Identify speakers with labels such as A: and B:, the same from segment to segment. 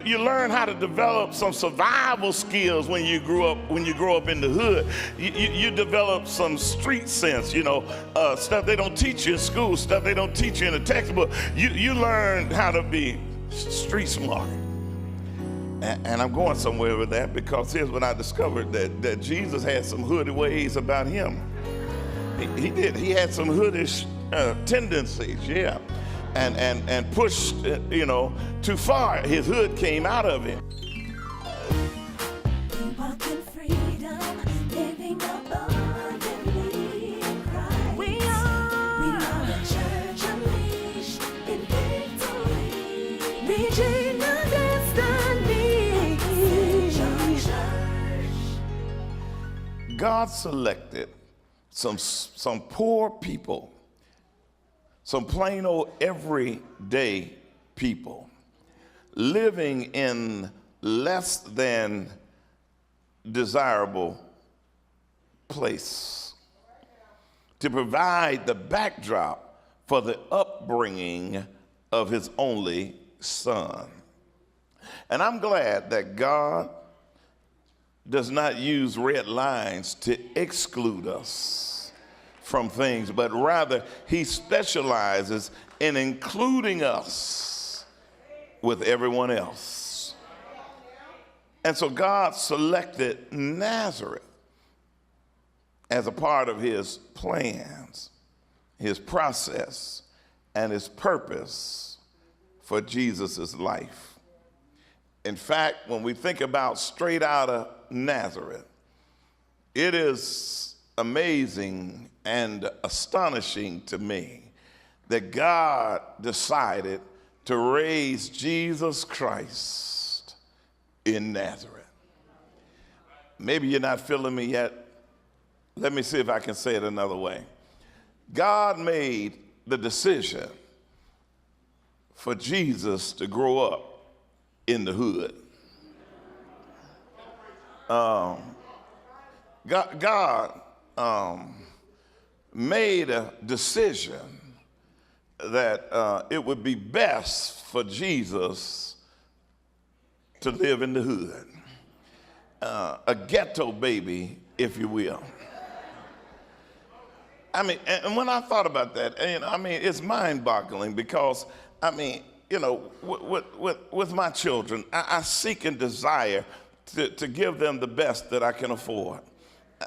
A: you learn how to develop some survival skills when you grow up in the hood. You develop some street sense, stuff they don't teach you in school, stuff they don't teach you in the textbook. You learn how to be street smart. And I'm going somewhere with that, because here's what I discovered, that Jesus had some hooded ways about him. He did. He had some hoodish tendencies, yeah. And pushed, too far. His hood came out of him.
B: Walking freedom, living abundantly in Christ. We are the church unleashed in victory. Reaching our destiny.
A: God selected some poor people, some plain old everyday people living in less than desirable place to provide the backdrop for the upbringing of his only son. And I'm glad that God does not use red lines to exclude us from things, but rather he specializes in including us with everyone else. And so God selected Nazareth as a part of his plans, his process, and his purpose for Jesus' life. In fact, when we think about straight out of Nazareth, it is amazing and astonishing to me that God decided to raise Jesus Christ in Nazareth. Maybe you're not feeling me yet. Let me see if I can say it another way. God made the decision for Jesus to grow up in the hood. God made a decision that it would be best for Jesus to live in the hood, a ghetto baby, if you will. I mean, and when I thought about that, it's mind-boggling, because with my children, I seek and desire to give them the best that I can afford.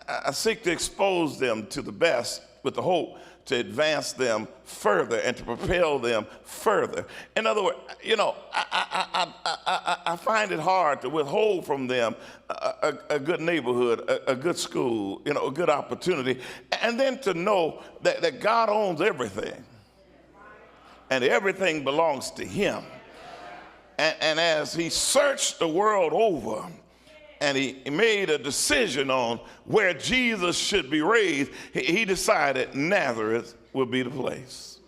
A: I seek to expose them to the best with the hope to advance them further and to propel them further. In other words, I find it hard to withhold from them a good neighborhood, a good school, a good opportunity, and then to know that God owns everything. And everything belongs to him. And as he searched the world over and he made a decision on where Jesus should be raised, he decided Nazareth would be the place.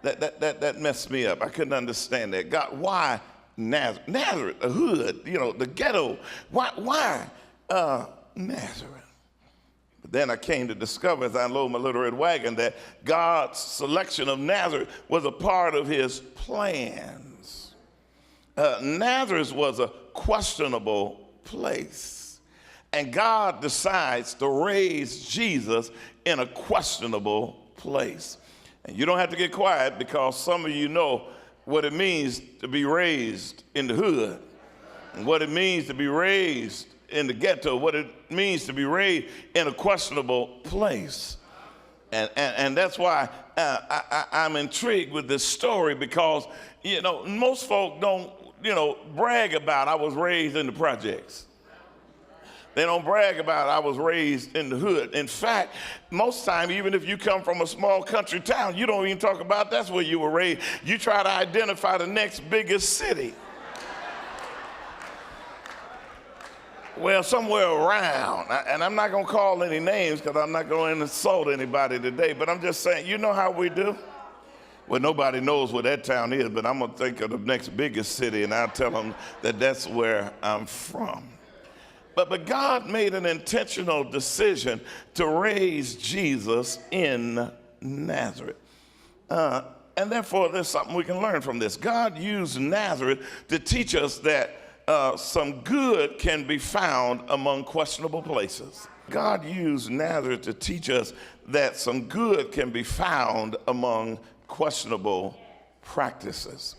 A: That messed me up. I couldn't understand that. God, why Nazareth? Nazareth, the hood, the ghetto. Why Nazareth? But then I came to discover, as I unloaded my little red wagon, that God's selection of Nazareth was a part of his plans. Nazareth was a questionable place, and God decides to raise Jesus in a questionable place. And you don't have to get quiet, because some of you know what it means to be raised in the hood, and what it means to be raised in the ghetto, what it means to be raised in a questionable place. And that's why I'm intrigued with this story, because, most folk don't, brag about I was raised in the projects. They don't brag about I was raised in the hood. In fact, most time, even if you come from a small country town, you don't even talk about that's where you were raised. You try to identify the next biggest city. Well, somewhere around, and I'm not going to call any names because I'm not going to insult anybody today, but I'm just saying, you know how we do? Well, nobody knows where that town is, but I'm going to think of the next biggest city, and I'll tell them that that's where I'm from. But God made an intentional decision to raise Jesus in Nazareth. And therefore, there's something we can learn from this. God used Nazareth to teach us that some good can be found among questionable places. God used Nazareth to teach us that some good can be found among questionable practices.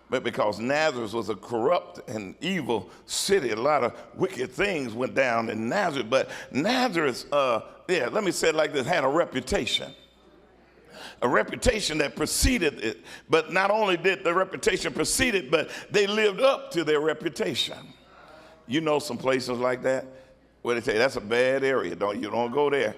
A: But because Nazareth was a corrupt and evil city, a lot of wicked things went down in Nazareth. But Nazareth, let me say it like this, had a reputation. A reputation that preceded it. But not only did the reputation precede it, but they lived up to their reputation. You know some places like that where they say that's a bad area. You don't go there.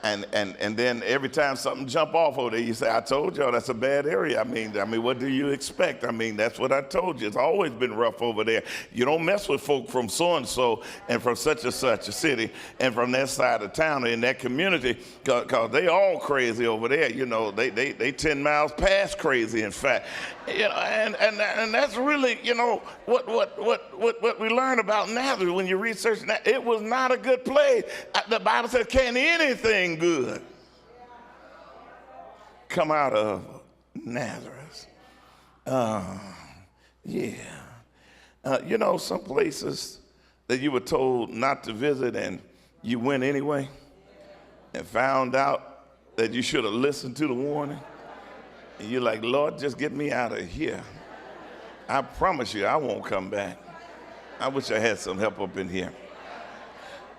A: And then every time something jump off over there, you say, I told y'all that's a bad area. I mean, what do you expect? I mean, that's what I told you. It's always been rough over there. You don't mess with folk from so-and-so and from such and such a city and from that side of town or in that community, because they all crazy over there. You know, they 10 miles past crazy, in fact. You know, and that's really, you know, what we learn about Nazareth when you research that. It was not a good place. The Bible says, can anything good come out of Nazareth? You know, some places that you were told not to visit and you went anyway and found out that you should have listened to the warning. And you're like, Lord, just get me out of here. I promise you I won't come back. I wish I had some help up in here.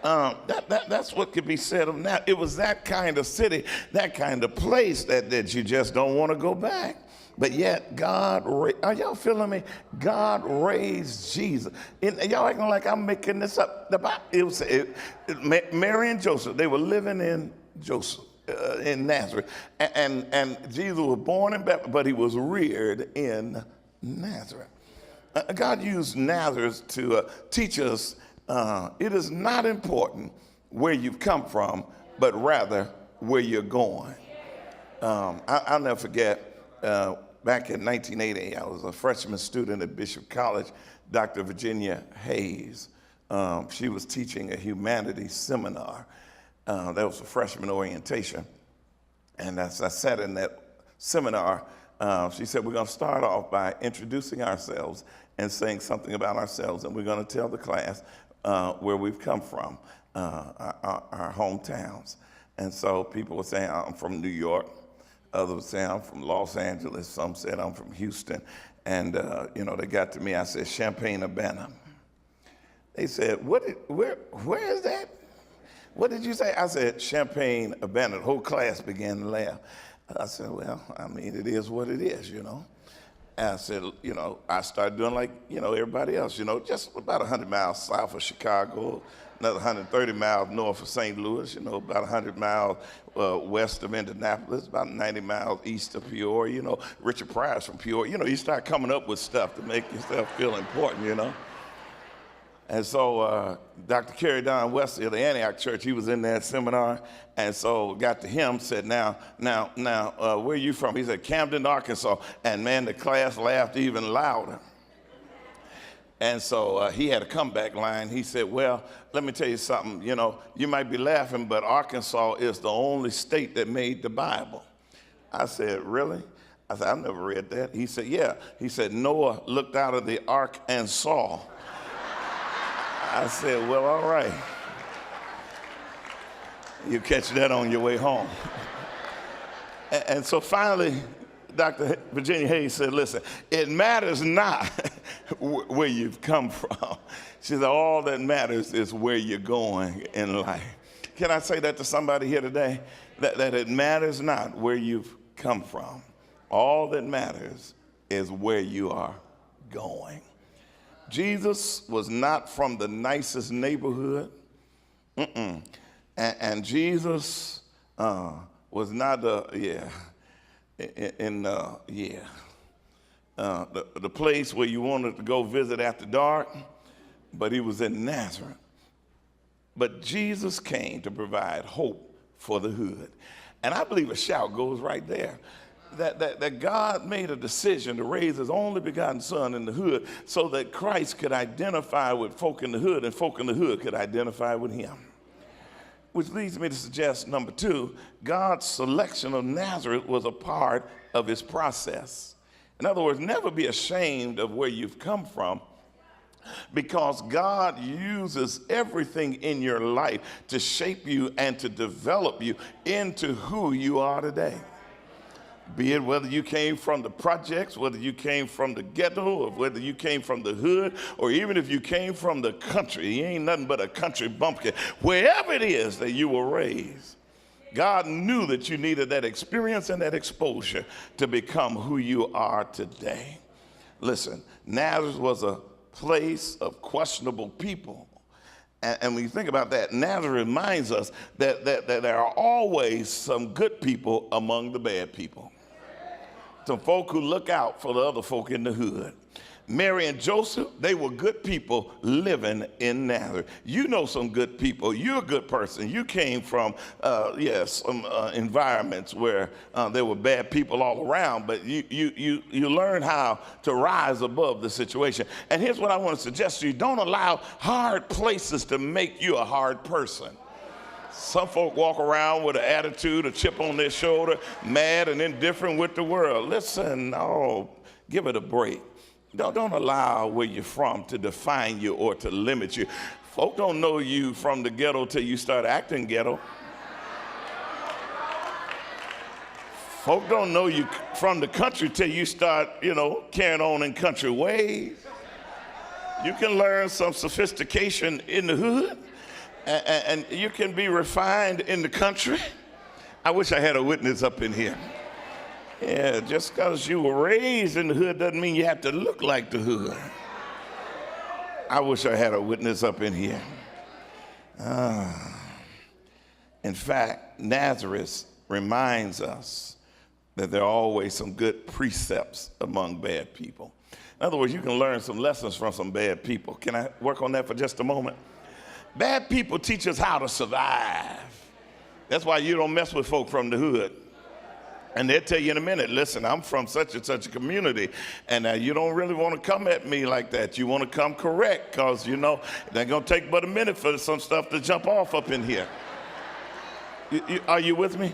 A: That's what could be said of now. It was that kind of city, that kind of place that you just don't want to go back. But yet God, are y'all feeling me? God raised Jesus. Y'all acting like I'm making this up. Mary and Joseph, they were living in Nazareth. And Jesus was born in Bethlehem, but he was reared in Nazareth. God used Nazareth to teach us it is not important where you've come from, but rather where you're going. I'll never forget, back in 1980, I was a freshman student at Bishop College, Dr. Virginia Hayes. She was teaching a humanities seminar. That was a freshman orientation. And as I sat in that seminar, she said, we're going to start off by introducing ourselves and saying something about ourselves, and we're going to tell the class where we've come from, our hometowns. And so people were saying, I'm from New York. Others were saying, I'm from Los Angeles. Some said, I'm from Houston. And, they got to me. I said, Champaign-Urbana. They said, where is that? What did you say? I said, Champaign-Urbana. The whole class began to laugh. I said, well, I mean, it is what it is, you know. And I said, I started doing like, everybody else, just about 100 miles south of Chicago, another 130 miles north of St. Louis, about 100 miles west of Indianapolis, about 90 miles east of Peoria, Richard Pryor's from Peoria. You start coming up with stuff to make yourself feel important, And so Dr. Kerry Don Wesley of the Antioch Church, he was in that seminar, and so got to him, said, now, where are you from? He said, Camden, Arkansas. And man, the class laughed even louder. And so he had a comeback line. He said, well, let me tell you something. You might be laughing, but Arkansas is the only state that made the Bible. I said, really? I said, I've never read that. He said, yeah. He said, Noah looked out of the ark and saw. I said, well, all right. You catch that on your way home. And so finally, Dr. Virginia Hayes said, listen, it matters not where you've come from. She said, all that matters is where you're going in life. Can I say that to somebody here today? That it matters not where you've come from. All that matters is where you are going. Jesus was not from the nicest neighborhood. And Jesus was not, the place where you wanted to go visit after dark, but he was in Nazareth. But Jesus came to provide hope for the hood. And I believe a shout goes right there. That God made a decision to raise his only begotten son in the hood so that Christ could identify with folk in the hood and folk in the hood could identify with him. Which leads me to suggest, number two, God's selection of Nazareth was a part of his process. In other words, never be ashamed of where you've come from, because God uses everything in your life to shape you and to develop you into who you are today. Be it whether you came from the projects, whether you came from the ghetto, or whether you came from the hood, or even if you came from the country. You ain't nothing but a country bumpkin. Wherever it is that you were raised, God knew that you needed that experience and that exposure to become who you are today. Listen, Nazareth was a place of questionable people. And when you think about that, Nazareth reminds us that there are always some good people among the bad people. Some folk who look out for the other folk in the hood. Mary and Joseph, they were good people living in Nazareth. You know some good people. You're a good person. You came from, some environments where there were bad people all around, but you learn how to rise above the situation. And here's what I want to suggest to you. Don't allow hard places to make you a hard person. Some folk walk around with an attitude, a chip on their shoulder, mad and indifferent with the world. Listen, give it a break. Don't allow where you're from to define you or to limit you. Folk don't know you from the ghetto till you start acting ghetto. Folk don't know you from the country till you start, carrying on in country ways. You can learn some sophistication in the hood, and you can be refined in the country. I wish I had a witness up in here. Yeah, just because you were raised in the hood doesn't mean you have to look like the hood. I wish I had a witness up in here. In fact, Nazareth reminds us that there are always some good precepts among bad people. In other words, you can learn some lessons from some bad people. Can I work on that for just a moment? Bad people teach us how to survive. That's why you don't mess with folk from the hood. And they'll tell you in a minute, listen, I'm from such and such a community, and you don't really want to come at me like that. You want to come correct, because, it ain't going to take but a minute for some stuff to jump off up in here. Are you with me?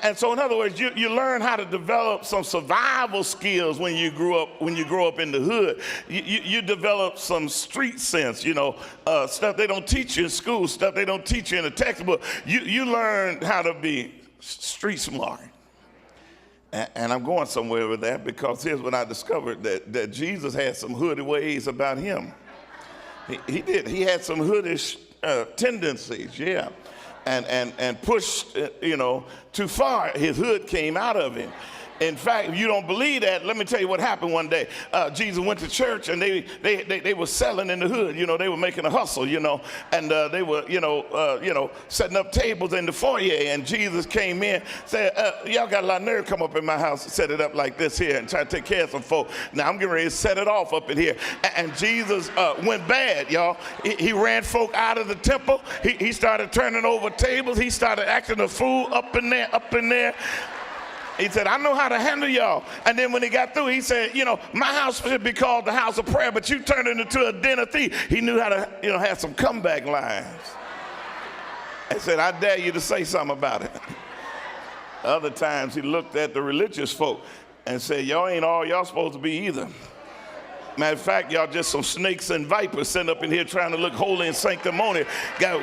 A: And so, in other words, you learn how to develop some survival skills when you grow up in the hood. You develop some street sense, stuff they don't teach you in school, stuff they don't teach you in the textbook. You learn how to be street smart. And I'm going somewhere with that, because here's what I discovered, that Jesus had some hooded ways about him. He did. He had some hoodish tendencies, yeah. And pushed, too far. His hood came out of him. In fact, if you don't believe that, let me tell you what happened one day. Jesus went to church, and they were selling in the hood. They were making a hustle, and they were, setting up tables in the foyer. And Jesus came in, said, y'all got a lot of nerve, come up in my house and set it up like this here and try to take care of some folk. Now I'm getting ready to set it off up in here. And Jesus went bad, y'all. He ran folk out of the temple. He started turning over tables. He started acting a fool up in there. He said, I know how to handle y'all. And then when he got through, he said, my house should be called the house of prayer, but you turned it into a den of thieves. He knew how to, have some comeback lines. I said, I dare you to say something about it. Other times he looked at the religious folk and said, y'all ain't all y'all supposed to be either. Matter of fact, y'all just some snakes and vipers sitting up in here trying to look holy and sanctimonious. Got,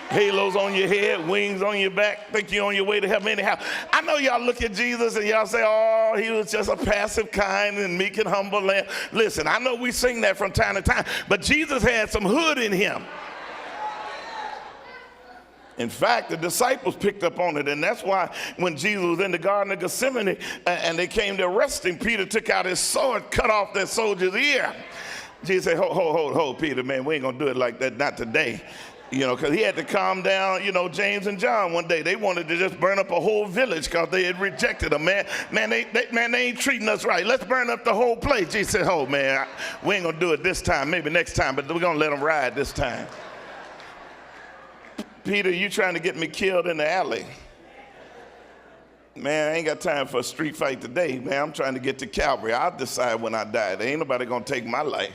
A: halos on your head, wings on your back, think you're on your way to heaven anyhow. I know y'all look at Jesus and y'all say, oh, he was just a passive, kind, and meek and humble lamb. Listen, I know we sing that from time to time, but Jesus had some hood in him. In fact, the disciples picked up on it, and that's why when Jesus was in the Garden of Gethsemane and they came to arrest him, Peter took out his sword, cut off that soldier's ear. Jesus said, hold, Peter, man, we ain't going to do it like that, not today. Because he had to calm down, James and John one day. They wanted to just burn up a whole village because they had rejected him, man. They ain't treating us right. Let's burn up the whole place. Jesus said, oh, man, we ain't going to do it this time, maybe next time, but we're going to let them ride this time. Peter, you trying to get me killed in the alley. Man, I ain't got time for a street fight today, man. I'm trying to get to Calvary. I'll decide when I die. There ain't nobody going to take my life.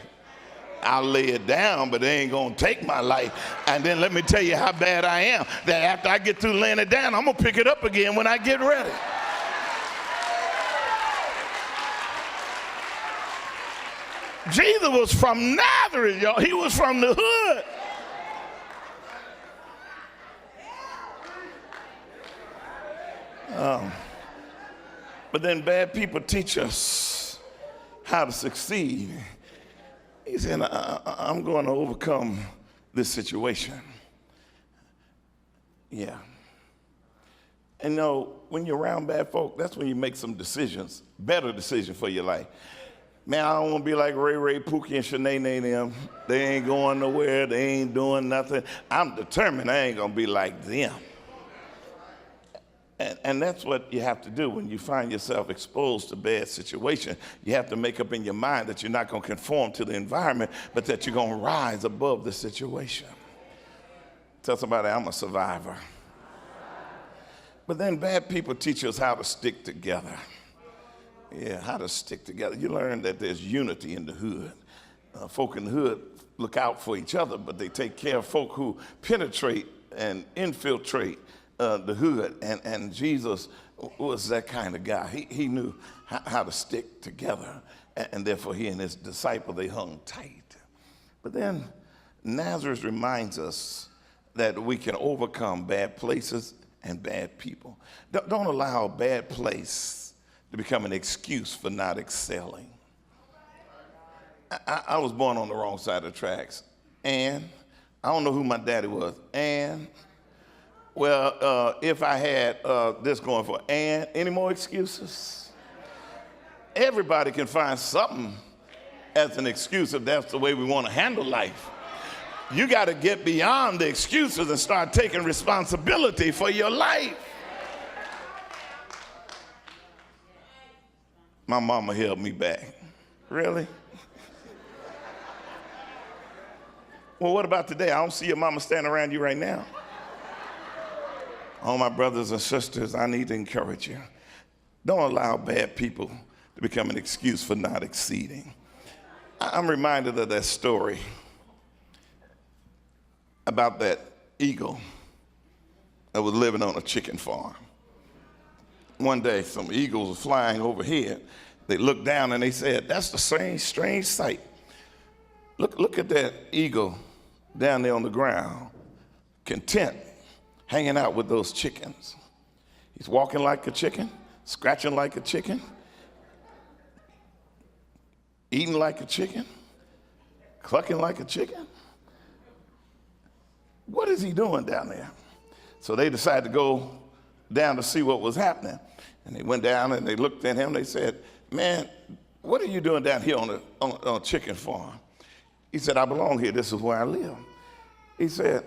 A: I'll lay it down, but they ain't going to take my life. And then let me tell you how bad I am, that after I get through laying it down, I'm going to pick it up again when I get ready. Jesus was from Nazareth, y'all. He was from the hood. But then bad people teach us how to succeed. He said, I'm going to overcome this situation. Yeah. And you know, when you're around bad folk, that's when you make some decisions, better decisions for your life. Man, I don't want to be like Ray, Pookie, and Shanae them. They ain't going nowhere. They ain't doing nothing. I'm determined I ain't going to be like them. And that's what you have to do when you find yourself exposed to bad situation. You have to make up in your mind that you're not going to conform to the environment, but that you're going to rise above the situation. Tell somebody, I'm a survivor. But then bad people teach us how to stick together. Yeah, how to stick together. You learn that there's unity in the hood. Folk in the hood look out for each other, but they take care of folk who penetrate and infiltrate the hood. And Jesus was that kind of guy. He knew how to stick together, and therefore he and his disciple, they hung tight. But then Nazareth reminds us that we can overcome bad places and bad people. Don't allow a bad place to become an excuse for not excelling. I was born on the wrong side of the tracks, and I don't know who my daddy was, and well, if I had this going for, and any more excuses? Everybody can find something as an excuse if that's the way we want to handle life. You got to get beyond the excuses and start taking responsibility for your life. My mama held me back. Really? Well, what about today? I don't see your mama standing around you right now. All my brothers and sisters, I need to encourage you. Don't allow bad people to become an excuse for not exceeding. I'm reminded of that story about that eagle that was living on a chicken farm. One day, some eagles were flying overhead. They looked down and they said, that's the same strange sight. Look at that eagle down there on the ground, content, hanging out with those chickens. He's walking like a chicken, scratching like a chicken, eating like a chicken, clucking like a chicken. What is he doing down there? So they decided to go down to see what was happening. And they went down and they looked at him. They said, man, what are you doing down here on a chicken farm? He said, I belong here. This is where I live. He said,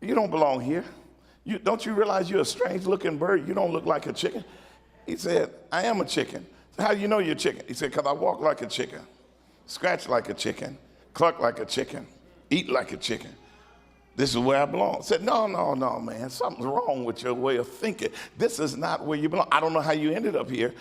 A: you don't belong here. Don't you realize you're a strange looking bird? You don't look like a chicken. He said, I am a chicken. So how do you know you're a chicken? He said, because I walk like a chicken, scratch like a chicken, cluck like a chicken, eat like a chicken. This is where I belong. I said, no, man. Something's wrong with your way of thinking. This is not where you belong. I don't know how you ended up here,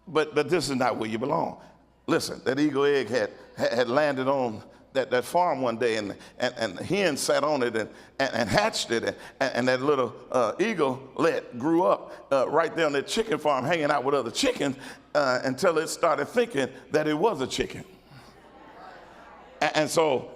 A: but this is not where you belong. Listen, that eagle egg had landed on that farm one day, and the hen sat on it and hatched it, and that little eaglet grew up right there on that chicken farm, hanging out with other chickens until it started thinking that it was a chicken. And so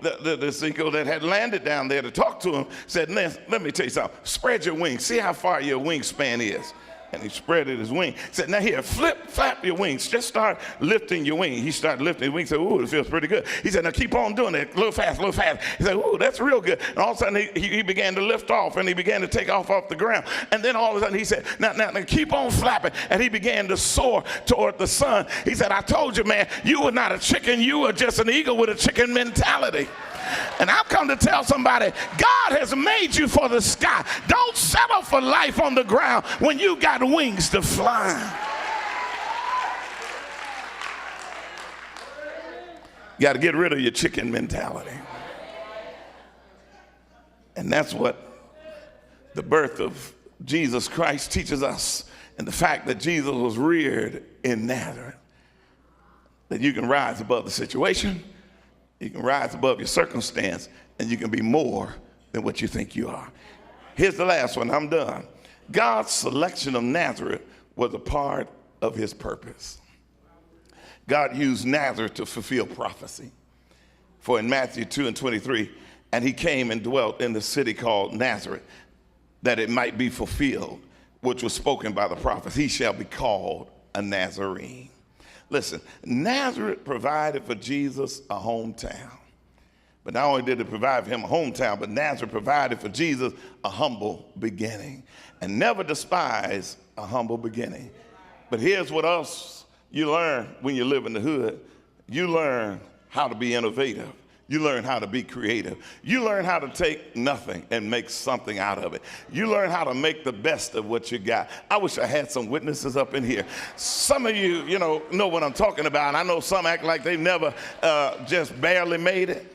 A: this eagle that had landed down there to talk to him said, let me tell you something. Spread your wings. See how far your wingspan is. And he spread his wing. He said, now here, flap your wings. Just start lifting your wing. He started lifting his wings. He said, ooh, it feels pretty good. He said, now keep on doing it. A little fast. He said, ooh, that's real good. And all of a sudden, he began to lift off, and he began to take off the ground. And then all of a sudden, he said, now keep on flapping. And he began to soar toward the sun. He said, I told you, man, you were not a chicken. You were just an eagle with a chicken mentality. And I've come to tell somebody, God has made you for the sky. Don't settle for life on the ground when you got wings to fly. You got to get rid of your chicken mentality. And that's what the birth of Jesus Christ teaches us, and the fact that Jesus was reared in Nazareth. that you can rise above the situation, you can rise above your circumstance, and you can be more than what you think you are. Here's the last one, I'm done. God's selection of Nazareth was a part of his purpose. God used Nazareth to fulfill prophecy. For in Matthew 2:23, and he came and dwelt in the city called Nazareth, that it might be fulfilled, which was spoken by the prophets, he shall be called a Nazarene. Listen, Nazareth provided for Jesus a hometown. But not only did it provide for him a hometown, but Nazareth provided for Jesus a humble beginning. And never despise a humble beginning. But here's what else you learn when you live in the hood. You learn how to be innovative. You learn how to be creative. You learn how to take nothing and make something out of it. You learn how to make the best of what you got. I wish I had some witnesses up in here. Some of you, know what I'm talking about. I know some act like they've never just barely made it.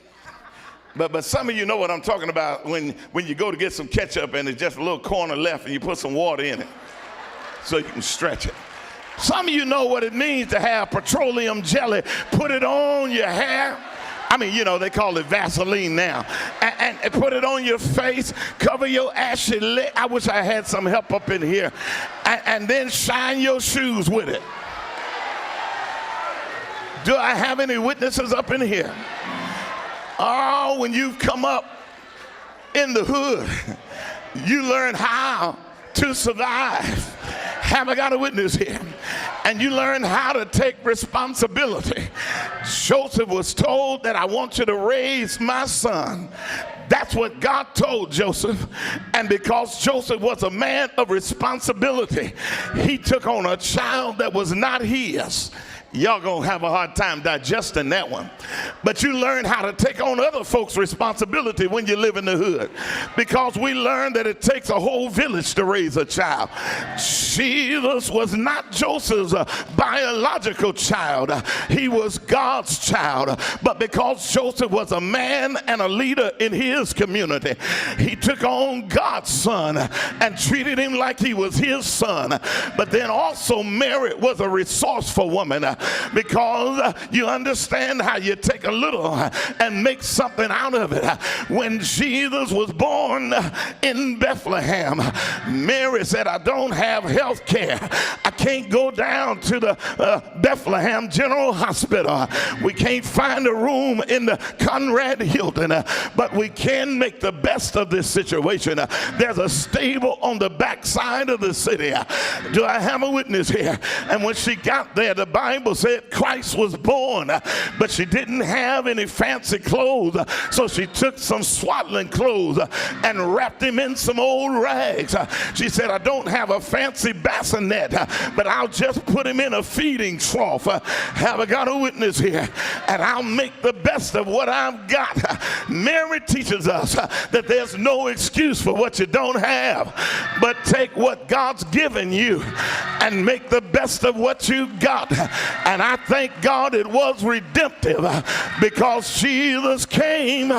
A: But some of you know what I'm talking about when you go to get some ketchup and it's just a little corner left and you put some water in it so you can stretch it. Some of you know what it means to have petroleum jelly, put it on your hair. I mean, they call it Vaseline now. And put it on your face, cover your ashy lip. I wish I had some help up in here. And then shine your shoes with it. Do I have any witnesses up in here? Oh, when you've come up in the hood, you learn how to survive. Have I got a witness here? And you learn how to take responsibility. Joseph was told that I want you to raise my son. That's what God told Joseph. And because Joseph was a man of responsibility, he took on a child that was not his. Y'all gonna have a hard time digesting that one. But you learn how to take on other folks' responsibility when you live in the hood. Because we learn that it takes a whole village to raise a child. Jesus was not Joseph's biological child. He was God's child. But because Joseph was a man and a leader in his community, he took on God's son and treated him like he was his son. But then also Mary was a resourceful woman. Because you understand how you take a little and make something out of it. When Jesus was born in Bethlehem, Mary said, I don't have health care. I can't go down to the Bethlehem General Hospital. We can't find a room in the Conrad Hilton, but we can make the best of this situation. There's a stable on the backside of the city. Do I have a witness here? And when she got there, the Bible said Christ was born, but she didn't have any fancy clothes, so she took some swaddling clothes and wrapped him in some old rags. She said, I don't have a fancy bassinet, but I'll just put him in a feeding trough. Have I got a witness here? And I'll make the best of what I've got. Mary teaches us that there's no excuse for what you don't have, but take what God's given you and make the best of what you got. And I thank God it was redemptive because Jesus came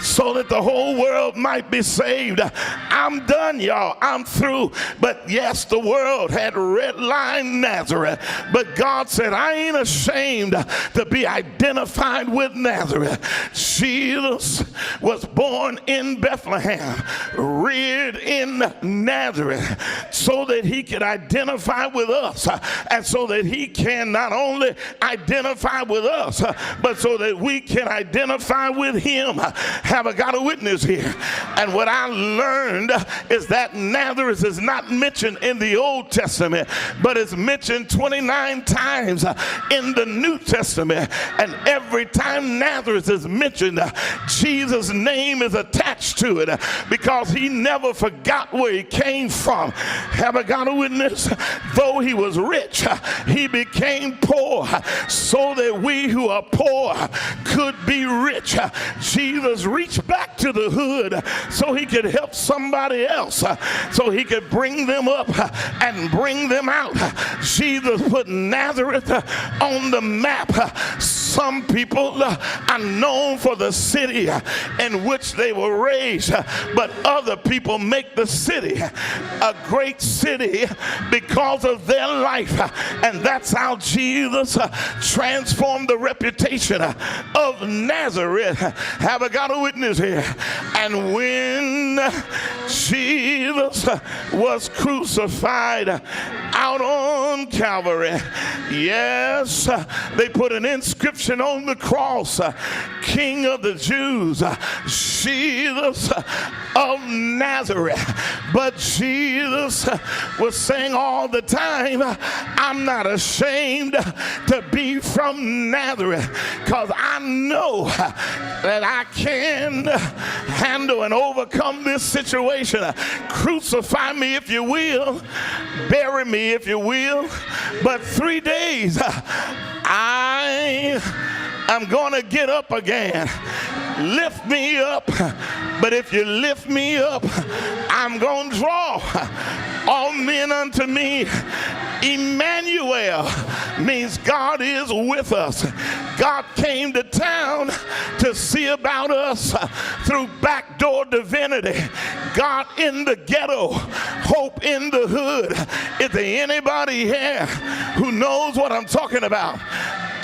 A: so that the whole world might be saved. I'm done, y'all. I'm through. But yes, the world had redlined Nazareth, but God said, I ain't ashamed to be identified with Nazareth. Jesus was born in Bethlehem, reared in Nazareth, so that he could identify with us, and so that he can not only identify with us, but so that we can identify with him. Have I got a witness here? And what I learned is that Nazareth is not mentioned in the Old Testament, but it's mentioned 29 times in the New Testament. And every time Nazareth is mentioned, Jesus' name is attached to it because he never forgot where he came from. Have I got a witness? Though he was rich, he became poor so that we who are poor could be rich. Jesus reached back to the hood so he could help somebody else, so he could bring them up and bring them out. Jesus put Nazareth on the map. Some people are known for the city in which they were raised, but other people make the city a great city because of their life. And that's how Jesus Jesus transformed the reputation of Nazareth. Have I got a witness here? And when Jesus was crucified out on Calvary, yes, they put an inscription on the cross, King of the Jews, Jesus of Nazareth. But Jesus was saying all the time, I'm not ashamed to be from Nazareth, because I know that I can handle and overcome this situation. Crucify me if you will, bury me if you will, but 3 days I'm gonna get up again. Lift me up, but if you lift me up, I'm gonna draw all men unto me. Emmanuel means God is with us. God came to town to see about us through backdoor divinity. God in the ghetto, hope in the hood. Is there anybody here who knows what I'm talking about?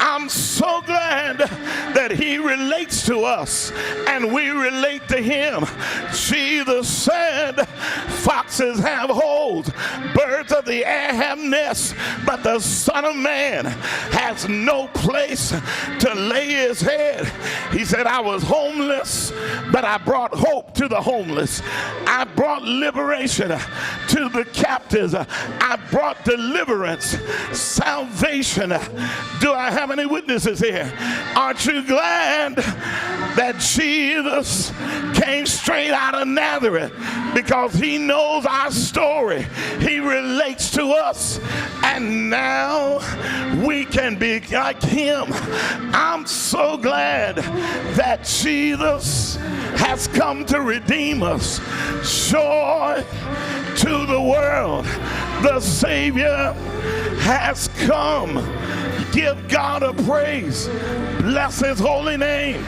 A: I'm so glad that he relates to us and we relate to him. Jesus said, foxes have holes, birds of the air have nests, but the Son of Man has no place to lay his head. He said, I was homeless, but I brought hope to the homeless. I brought liberation to the captives. I brought deliverance, salvation. Do I have any witnesses here? Aren't you glad that Jesus came straight out of Nazareth? Because he knows our story. He relates to us. And now we can be like him. I'm so glad that Jesus has come to redeem us. Joy to the world. The Savior has come. Give God a praise. Bless his holy name.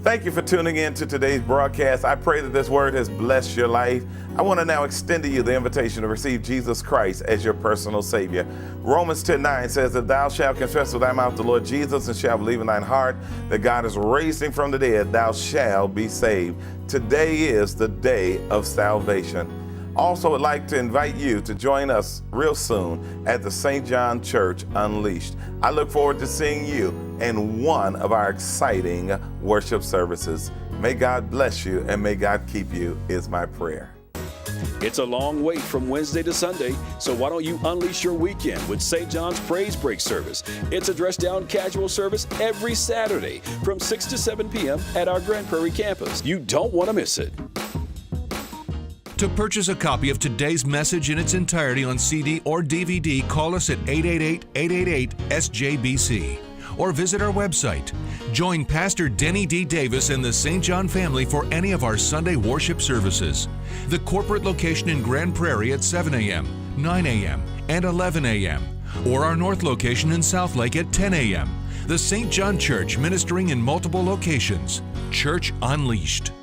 C: Thank you for tuning in to today's broadcast. I pray that this word has blessed your life. I want to now extend to you the invitation to receive Jesus Christ as your personal Savior. Romans 10:9 says that thou shalt confess with thy mouth the Lord Jesus and shalt believe in thine heart that God has raised him from the dead, thou shalt be saved. Today is the day of salvation. Also, I'd like to invite you to join us real soon at the St. John Church Unleashed. I look forward to seeing you in one of our exciting worship services. May God bless you and may God keep you is my prayer.
D: It's a long wait from Wednesday to Sunday, so why don't you unleash your weekend with St. John's Praise Break service? It's a dress-down casual service every Saturday from 6 to 7 p.m. at our Grand Prairie campus. You don't want to miss it.
E: To purchase a copy of today's message in its entirety on CD or DVD, call us at 888-888-SJBC or visit our website. Join Pastor Denny D. Davis and the St. John family for any of our Sunday worship services. The corporate location in Grand Prairie at 7 a.m., 9 a.m., and 11 a.m., or our north location in South Lake at 10 a.m. The St. John Church, ministering in multiple locations. Church Unleashed.